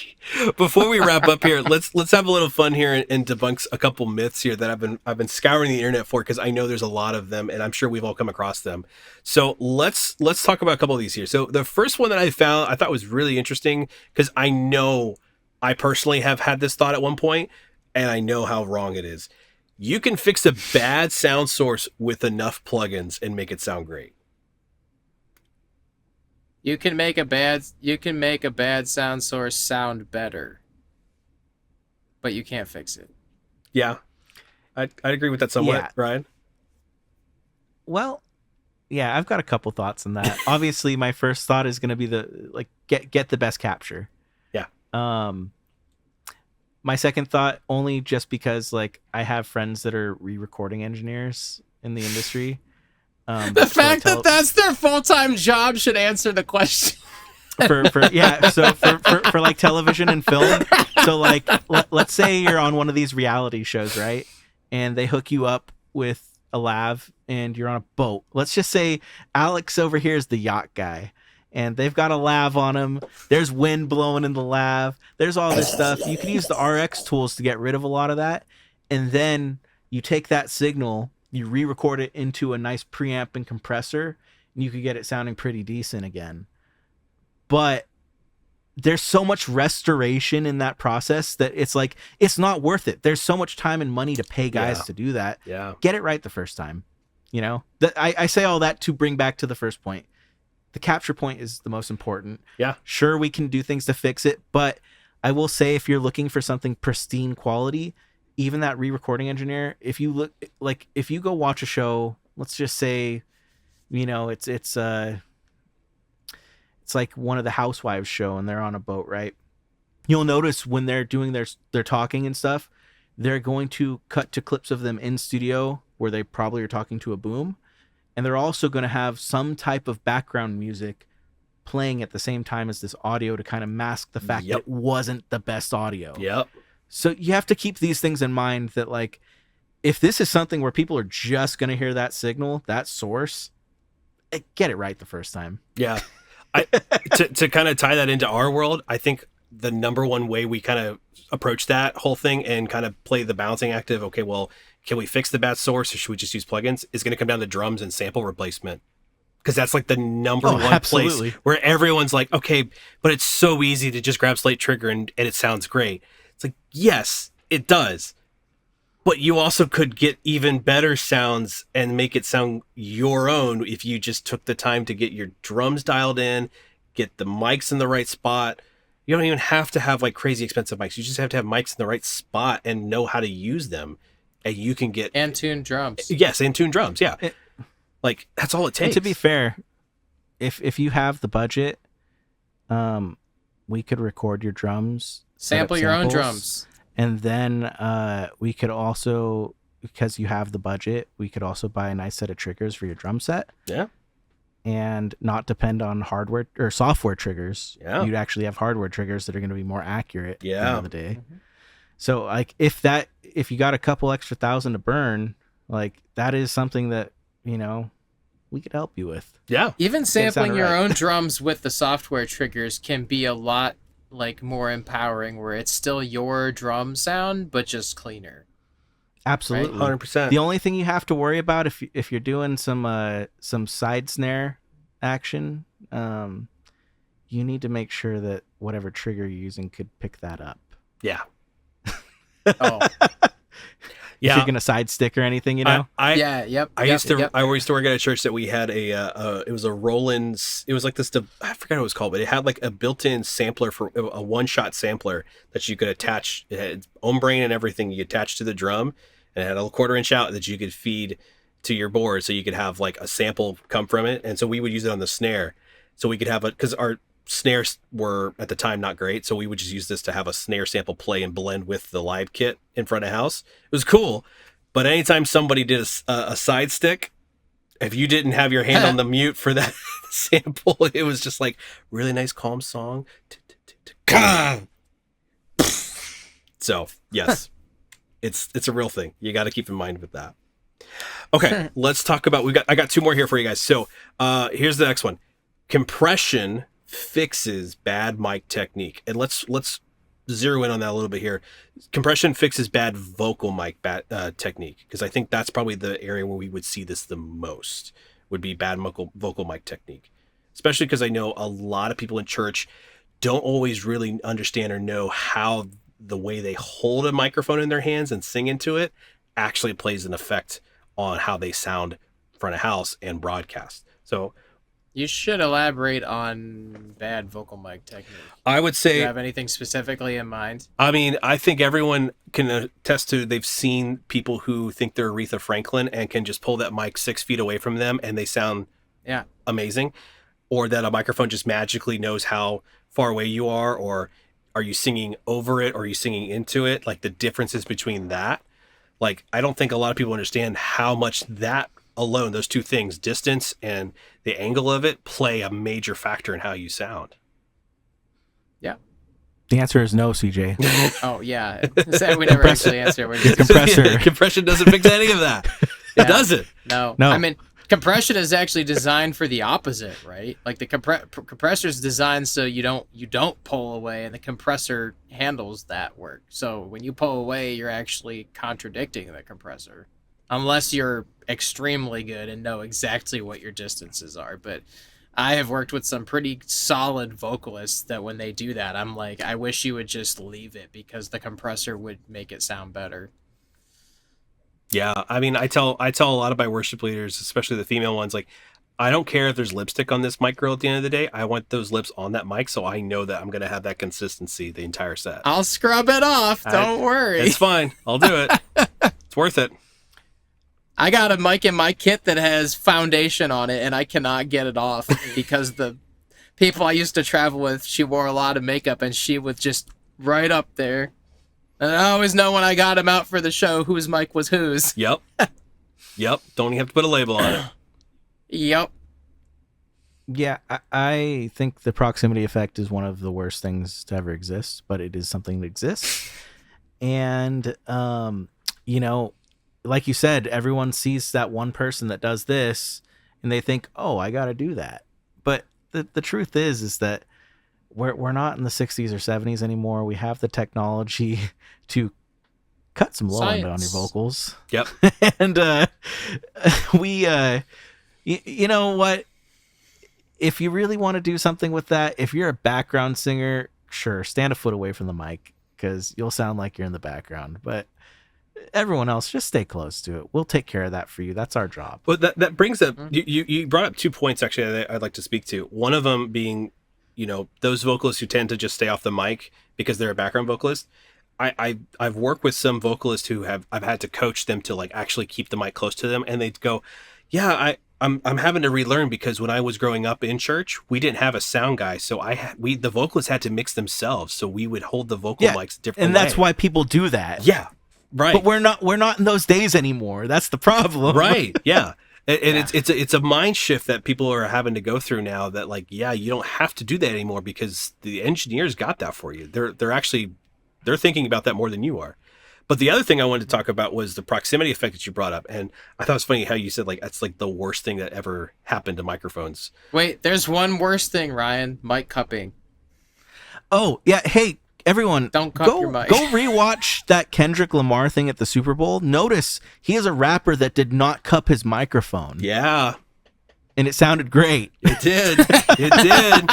Before we wrap up here, let's have a little fun here and debunk a couple myths here that I've been scouring the internet for, because I know there's a lot of them and I'm sure we've all come across them. So let's talk about a couple of these here. So the first one that I found I thought was really interesting, because I know I personally have had this thought at one point and I know how wrong it is. You can fix a bad sound source with enough plugins and make it sound great. You can make a bad sound source sound better, but you can't fix it. Yeah, I'd agree with that somewhat, Ryan. Well, yeah, I've got a couple thoughts on that. Obviously, my first thought is going to be get the best capture. Yeah. My second thought, only just because I have friends that are re-recording engineers in the industry. The fact that that's their full-time job should answer the question. for television and film. So let's say you're on one of these reality shows, right? And they hook you up with a lav and you're on a boat. Let's just say Alex over here is the yacht guy, and they've got a lav on him. There's wind blowing in the lav. There's all this stuff. You can use the RX tools to get rid of a lot of that, and then you take that signal, you re-record it into a nice preamp and compressor, and you could get it sounding pretty decent again. But there's so much restoration in that process that it's like, it's not worth it. There's so much time and money to pay guys to do that. Yeah. Get it right the first time. You know, I say all that to bring back to the first point. The capture point is the most important. Yeah. Sure, we can do things to fix it, but I will say, if you're looking for something pristine quality, even that re-recording engineer, if you go watch a show, let's just say, you know, it's like one of the housewives show and they're on a boat, right? You'll notice when they're doing their talking and stuff, they're going to cut to clips of them in studio where they probably are talking to a boom. And they're also going to have some type of background music playing at the same time as this audio to kind of mask the fact that it wasn't the best audio. Yep. So you have to keep these things in mind, that like, if this is something where people are just going to hear that signal, that source, get it right the first time. Yeah. To kind of tie that into our world, I think the number one way we kind of approach that whole thing and kind of play the balancing act of, okay, well, can we fix the bad source or should we just use plugins, is going to come down to drums and sample replacement. Because that's like the number one place where everyone's like, okay, but it's so easy to just grab slate trigger and it sounds great. It's like, yes, it does. But you also could get even better sounds and make it sound your own if you just took the time to get your drums dialed in, get the mics in the right spot. You don't even have to have like crazy expensive mics. You just have to have mics in the right spot and know how to use them. And you can get... And tune drums. Yes, and tune drums, yeah. Like, that's all it takes. And to be fair, if you have the budget, we could record your drums. Sample your own drums. And then we could also, because you have the budget, we could also buy a nice set of triggers for your drum set. Yeah. And not depend on hardware or software triggers. Yeah. You'd actually have hardware triggers that are going to be more accurate at the end of the day. Mm-hmm. So like if you got a couple extra $1,000 to burn, like that is something that, you know, we could help you with. Yeah. Even sampling your own drums with the software triggers can be a lot like more empowering, where it's still your drum sound but just cleaner. Absolutely. Right? 100%. The only thing you have to worry about if you're doing some side snare action, you need to make sure that whatever trigger you're using could pick that up. Yeah. Oh. If you're gonna side stick or anything, you know. I used to work at a church that we had it was a Roland's. It was like this. I forgot what it was called, but it had like a built-in sampler for a one-shot sampler that you could attach. It had its own brain and everything. You attach to the drum, and it had a 1/4-inch out that you could feed to your board, so you could have like a sample come from it. And so we would use it on the snare, so we could have because our snares were at the time not great, so we would just use this to have a snare sample play and blend with the live kit in front of house. It was cool, but anytime somebody did a side stick, if you didn't have your hand on the mute for that sample, it was just like really nice calm song. So yes, it's a real thing. You got to keep in mind with that. Okay, let's talk about I got two more here for you guys. So here's the next one. Compression fixes bad mic technique, and let's zero in on that a little bit here. Compression fixes bad vocal mic technique, because I think that's probably the area where we would see this the most, would be bad vocal mic technique, especially because I know a lot of people in church don't always really understand or know how the way they hold a microphone in their hands and sing into it actually plays an effect on how they sound front of house and broadcast. So you should elaborate on bad vocal mic technique. I would say... Do you have anything specifically in mind? I mean, I think everyone can attest to, they've seen people who think they're Aretha Franklin and can just pull that mic 6 feet away from them and they sound amazing. Or that a microphone just magically knows how far away you are, or are you singing over it, or are you singing into it? Like the differences between that. Like, I don't think a lot of people understand how much that alone, those two things, distance and the angle of it, play a major factor in how you sound. Yeah. The answer is no, CJ. Oh yeah, we never actually answer. Compressor. Compression doesn't fix any of that. Does it? No. No. I mean, compression is actually designed for the opposite, right? Like the compressor is designed so you don't pull away, and the compressor handles that work. So when you pull away, you're actually contradicting the compressor, unless you're extremely good and know exactly what your distances are. But I have worked with some pretty solid vocalists that when they do that, I'm like, I wish you would just leave it because the compressor would make it sound better. Yeah, I mean, I tell a lot of my worship leaders, especially the female ones, like, I don't care if there's lipstick on this mic girl at the end of the day. I want those lips on that mic, so I know that I'm going to have that consistency the entire set. I'll scrub it off. Don't worry. It's fine. I'll do it. It's worth it. I got a mic in my kit that has foundation on it, and I cannot get it off because the people I used to travel with, she wore a lot of makeup, and she was just right up there. And I always know when I got him out for the show whose mic was whose. Yep. Yep. Don't even have to put a label on it. Yep. Yeah, I think the proximity effect is one of the worst things to ever exist, but it is something that exists. And, you know, like you said, everyone sees that one person that does this and they think, oh, I got to do that. But the truth is that we're not in the 60s or 70s anymore. We have the technology to cut some low end on your vocals. Yep. And you know what? If you really want to do something with that, if you're a background singer, sure, stand a foot away from the mic because you'll sound like you're in the background. But everyone else, just stay close to it. We'll take care of that for you. That's our job. Well, that brings up, you brought up 2 points, actually, that I'd like to speak to. One of them being, you know, those vocalists who tend to just stay off the mic because they're a background vocalist. I've worked with some vocalists who I've had to coach them to like actually keep the mic close to them, and they'd go, yeah, I'm having to relearn because when I was growing up in church, we didn't have a sound guy, so the vocalists had to mix themselves, so we would hold the vocal mics different. And that's why people do that. Yeah, right. But we're not in those days anymore. That's the problem. Right. Yeah. And it's a mind shift that people are having to go through now. That like, yeah, you don't have to do that anymore because the engineers got that for you. They're thinking about that more than you are. But the other thing I wanted to talk about was the proximity effect that you brought up, and I thought it was funny how you said like that's like the worst thing that ever happened to microphones. Wait, there's one worse thing, Ryan. Mic cupping. Oh yeah, hey everyone, don't cup your mic. Go rewatch that Kendrick Lamar thing at the Super Bowl. Notice he is a rapper that did not cup his microphone. Yeah, and it sounded great. It did. It did.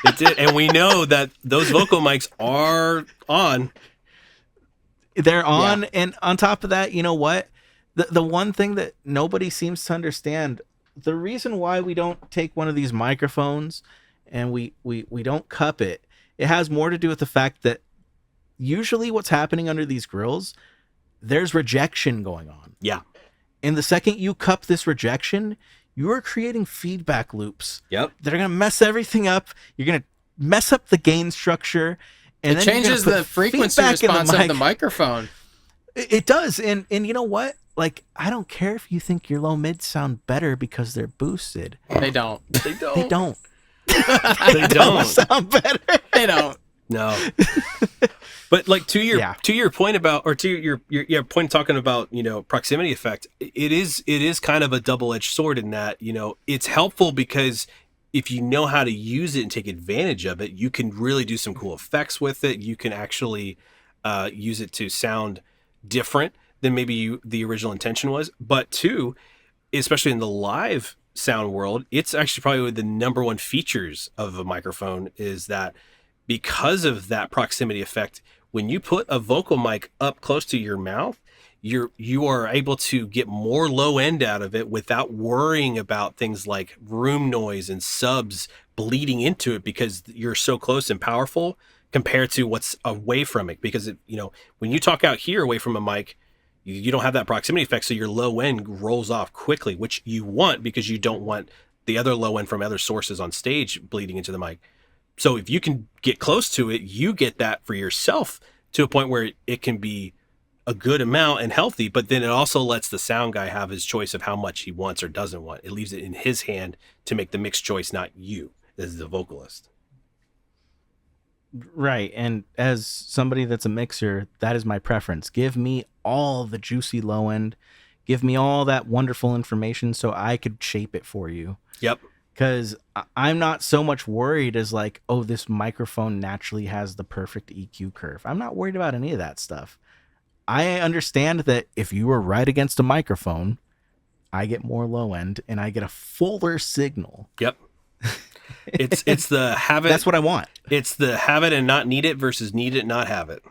It did. And we know that those vocal mics are on. They're on, yeah. And on top of that, you know what? The one thing that nobody seems to understand, the reason why we don't take one of these microphones and we don't cup it, it has more to do with the fact that usually what's happening under these grills, there's rejection going on. Yeah. And the second you cup this rejection, you are creating feedback loops. Yep. That are going to mess everything up. You're going to mess up the gain structure. And it changes the frequency response of the microphone. It does. And you know what? Like, I don't care if you think your low mids sound better because they're boosted. They don't. They don't. They don't sound better. They don't. No. But like to your point about, or to your point talking about, you know, proximity effect, it is kind of a double-edged sword in that, you know, it's helpful because if you know how to use it and take advantage of it, you can really do some cool effects with it. You can actually use it to sound different than maybe the original intention was. But two, especially in the live sound world, it's actually probably the number one features of a microphone is that because of that proximity effect, when you put a vocal mic up close to your mouth, you are able to get more low end out of it without worrying about things like room noise and subs bleeding into it because you're so close and powerful compared to what's away from it. Because you know, when you talk out here away from a mic, you don't have that proximity effect, so your low end rolls off quickly, which you want because you don't want the other low end from other sources on stage bleeding into the mic. So if you can get close to it, you get that for yourself to a point where it can be a good amount and healthy, but then it also lets the sound guy have his choice of how much he wants or doesn't want. It leaves it in his hand to make the mixed choice, not you as the vocalist. Right. And as somebody that's a mixer, that is my preference. Give me all the juicy low end. Give me all that wonderful information so I could shape it for you. Yep. Because I'm not so much worried as like, oh, this microphone naturally has the perfect EQ curve. I'm not worried about any of that stuff. I understand that if you are right against a microphone, I get more low end and I get a fuller signal. Yep. It's the have it. That's what I want. It's the have it and not need it versus need it, not have it.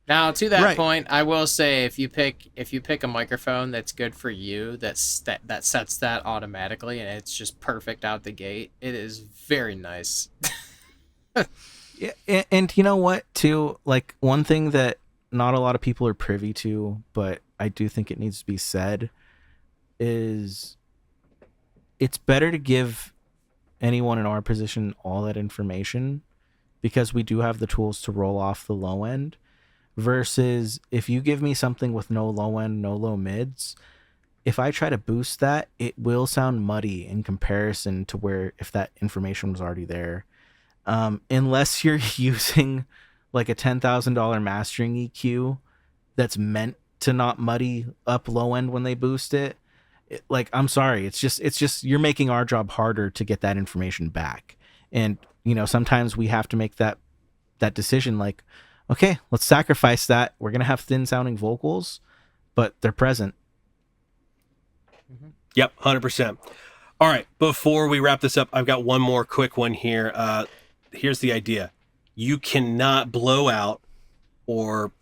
Now, to that Right. point, I will say if you pick a microphone that's good for you, that sets that automatically, and it's just perfect out the gate. It is very nice. Yeah, and you know what, too? Like, one thing that not a lot of people are privy to, but I do think it needs to be said, is it's better to give anyone in our position all that information because we do have the tools to roll off the low end, versus if you give me something with no low end, no low mids, if I try to boost that, it will sound muddy in comparison to where if that information was already there. Unless you're using like a $10,000 mastering EQ that's meant to not muddy up low end when they boost it, like, I'm sorry, it's just you're making our job harder to get that information back. And sometimes we have to make that decision, like, okay, let's sacrifice that. We're gonna have thin sounding vocals, but they're present. Yep, 100%. All right, before we wrap this up, I've got one more quick one here. Here's the idea. You cannot blow out, or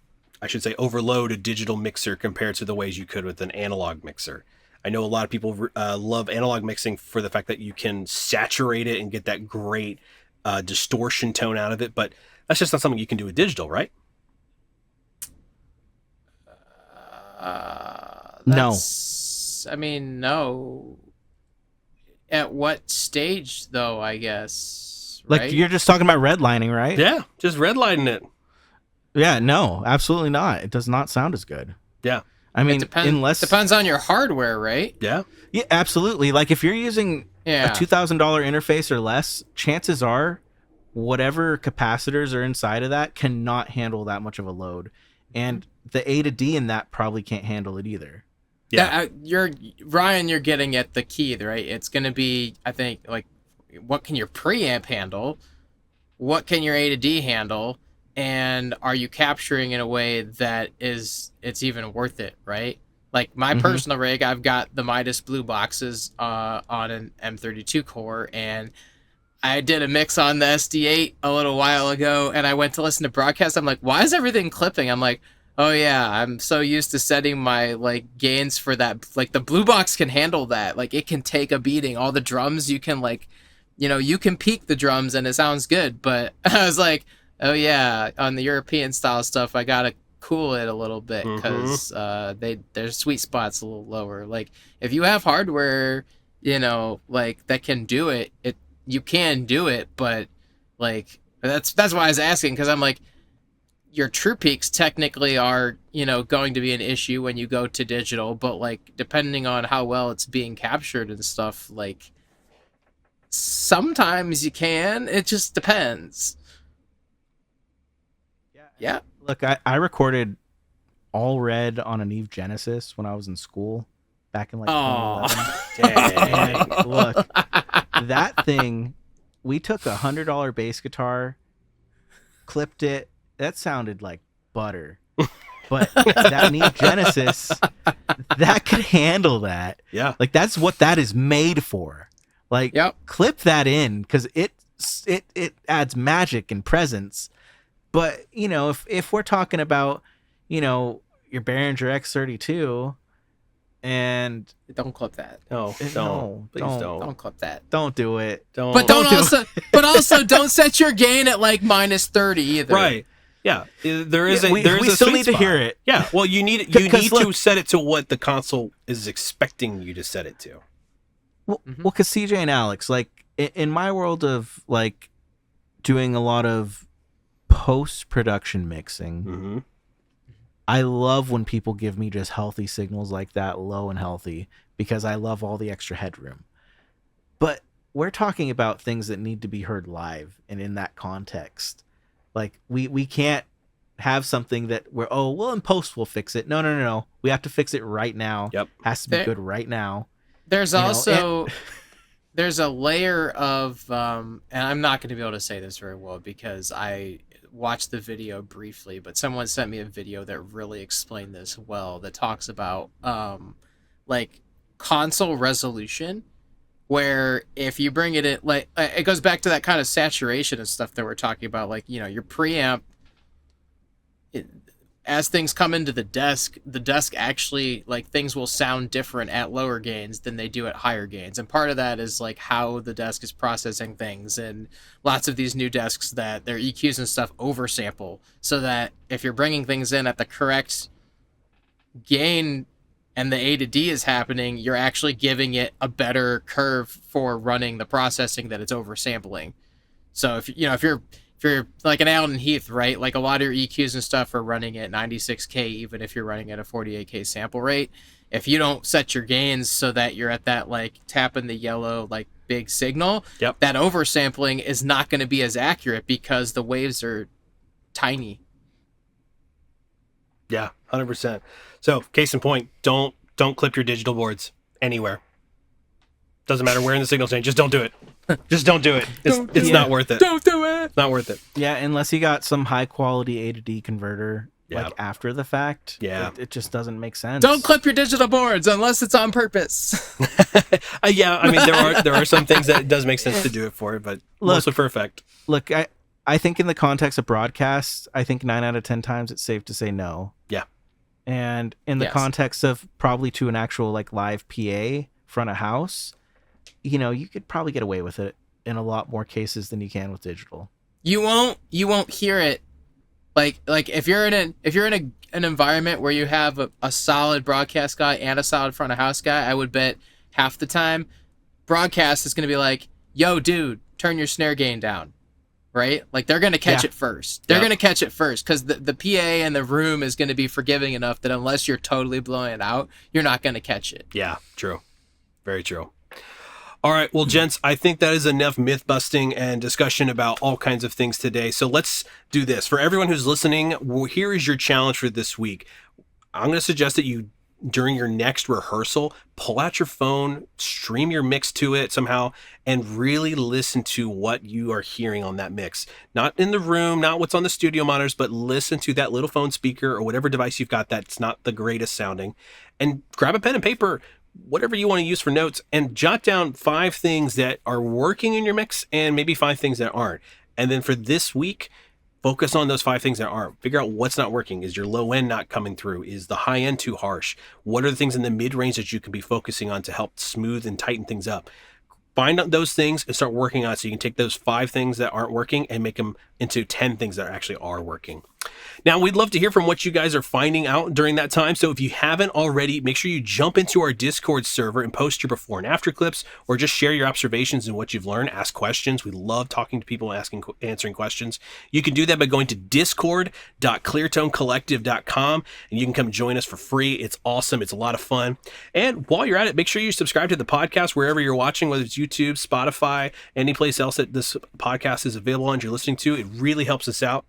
I should say overload, a digital mixer compared to the ways you could with an analog mixer. I know a lot of people love analog mixing for the fact that you can saturate it and get that great distortion tone out of it, but that's just not something you can do with digital, right? No. I mean, no. At what stage, though, I guess, right? Like, you're just talking about redlining, right? Yeah, just redlining it. Yeah, no, absolutely not. It does not sound as good. Yeah. I mean, depends on your hardware, right? Yeah. Yeah, absolutely. Like, if you're using Yeah. a $2,000 interface or less, chances are whatever capacitors are inside of that cannot handle that much of a load. And the A to D in that probably can't handle it either. Yeah. You're getting at the key, right? It's going to be, I think, like, what can your preamp handle? What can your A to D handle? And are you capturing in a way that it's even worth it, right? Like, my personal rig, I've got the Midas Blue boxes on an M32 core, and I did a mix on the SD8 a little while ago, and I went to listen to broadcast. I'm like, why is everything clipping? I'm like, oh yeah, I'm so used to setting my like gains for that. Like, the blue box can handle that. Like, it can take a beating. All the drums, you can you can peak the drums and it sounds good. But I was like, oh yeah, on the European style stuff, I gotta cool it a little bit because their sweet spot's a little lower. Like, if you have hardware, like, that can do it, you can do it, but like that's why I was asking, because I'm like, your true peaks technically are going to be an issue when you go to digital, but like, depending on how well it's being captured and stuff, like, sometimes you can. It just depends. Yeah. Look, I recorded all red on an Eve Genesis when I was in school back in like 2011. And look, that thing, we took $100 bass guitar, clipped it. That sounded like butter. But that Neve Genesis, that could handle that. Yeah. Like, that's what that is made for. Like, clip that in, because it adds magic and presence. But, if we're talking about, your Behringer X32, and don't clip that. No, please Don't clip that. Don't do it. But also don't set your gain at like -30 either. Right. Yeah. We still need to hear it. Yeah. Well, you need to set it to what the console is expecting you to set it to. Well, because CJ and Alex, like, in my world of like doing a lot of post-production mixing, I love when people give me just healthy signals like that, low and healthy, because I love all the extra headroom. But we're talking about things that need to be heard live and in that context. Like, we can't have something that we're, oh, well, in post we'll fix it. No. We have to fix it right now. Yep. Has to be good right now. There's also there's a layer of and I'm not going to be able to say this very well because I watched the video briefly, but someone sent me a video that really explained this well, that talks about like console resolution, where if you bring it in, like, it goes back to that kind of saturation and stuff that we're talking about, like, you know, your preamp, as things come into the desk actually, like, things will sound different at lower gains than they do at higher gains. And part of that is like how the desk is processing things, and lots of these new desks that their EQs and stuff oversample, so that if you're bringing things in at the correct gain and the A to D is happening, you're actually giving it a better curve for running the processing that it's oversampling. So if you're like an Allen Heath, right? Like, a lot of your EQs and stuff are running at 96K, even if you're running at a 48K sample rate. If you don't set your gains so that you're at that, like, tapping the yellow, like, big signal, Yep. that oversampling is not going to be as accurate because the waves are tiny. Yeah, 100%. So, case in point, don't clip your digital boards anywhere. Doesn't matter where in the signal chain, just don't do it. Just don't do it. It's not worth it. Don't do it. It's not worth it. Yeah, unless you got some high quality A to D converter, like, after the fact. Yeah. It just doesn't make sense. Don't clip your digital boards unless it's on purpose. Yeah, I mean, there are some things that it does make sense to do it for, but mostly for effect. Look, I think in the context of broadcasts, I think 9 out of 10 times it's safe to say no. Yeah. And in the context of probably to an actual, like, live PA front of house, you know, you could probably get away with it in a lot more cases than you can with digital. You won't hear it. Like if you're in an environment where you have a solid broadcast guy and a solid front of house guy, I would bet half the time broadcast is going to be like, "Yo, dude, turn your snare gain down." Right? Like, they're going to catch it first. They're going to catch it first because the PA and the room is going to be forgiving enough that unless you're totally blowing it out, you're not going to catch it. Yeah, true. Very true. All right, well, gents, I think that is enough myth busting and discussion about all kinds of things today. So let's do this. For everyone who's listening, here is your challenge for this week. I'm going to suggest that you, during your next rehearsal, pull out your phone, stream your mix to it somehow, and really listen to what you are hearing on that mix. Not in the room, not what's on the studio monitors, but listen to that little phone speaker or whatever device you've got that's not the greatest sounding, and grab a pen and paper, whatever you want to use for notes, and jot down 5 things that are working in your mix and maybe 5 things that aren't. And then for this week, focus on those 5 things that aren't. Figure out what's not working. Is your low end not coming through? Is the high end too harsh? What are the things in the mid range that you can be focusing on to help smooth and tighten things up? Find out those things and start working on it, so you can take those 5 things that aren't working and make them into 10 things that actually are working. Now, we'd love to hear from what you guys are finding out during that time. So if you haven't already, make sure you jump into our Discord server and post your before and after clips, or just share your observations and what you've learned. Ask questions. We love talking to people and answering questions. You can do that by going to discord.cleartonecollective.com, and you can come join us for free. It's awesome. It's a lot of fun. And while you're at it, make sure you subscribe to the podcast wherever you're watching, whether it's YouTube, Spotify, any place else that this podcast is available and you're listening to. It really helps us out.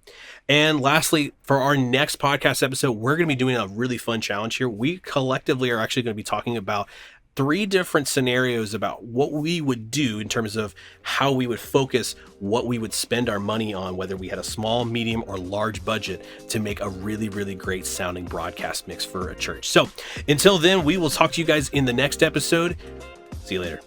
And lastly, for our next podcast episode, we're going to be doing a really fun challenge here. We collectively are actually going to be talking about 3 different scenarios about what we would do in terms of how we would focus what we would spend our money on, whether we had a small, medium, or large budget, to make a really, really great sounding broadcast mix for a church. So until then, we will talk to you guys in the next episode. See you later.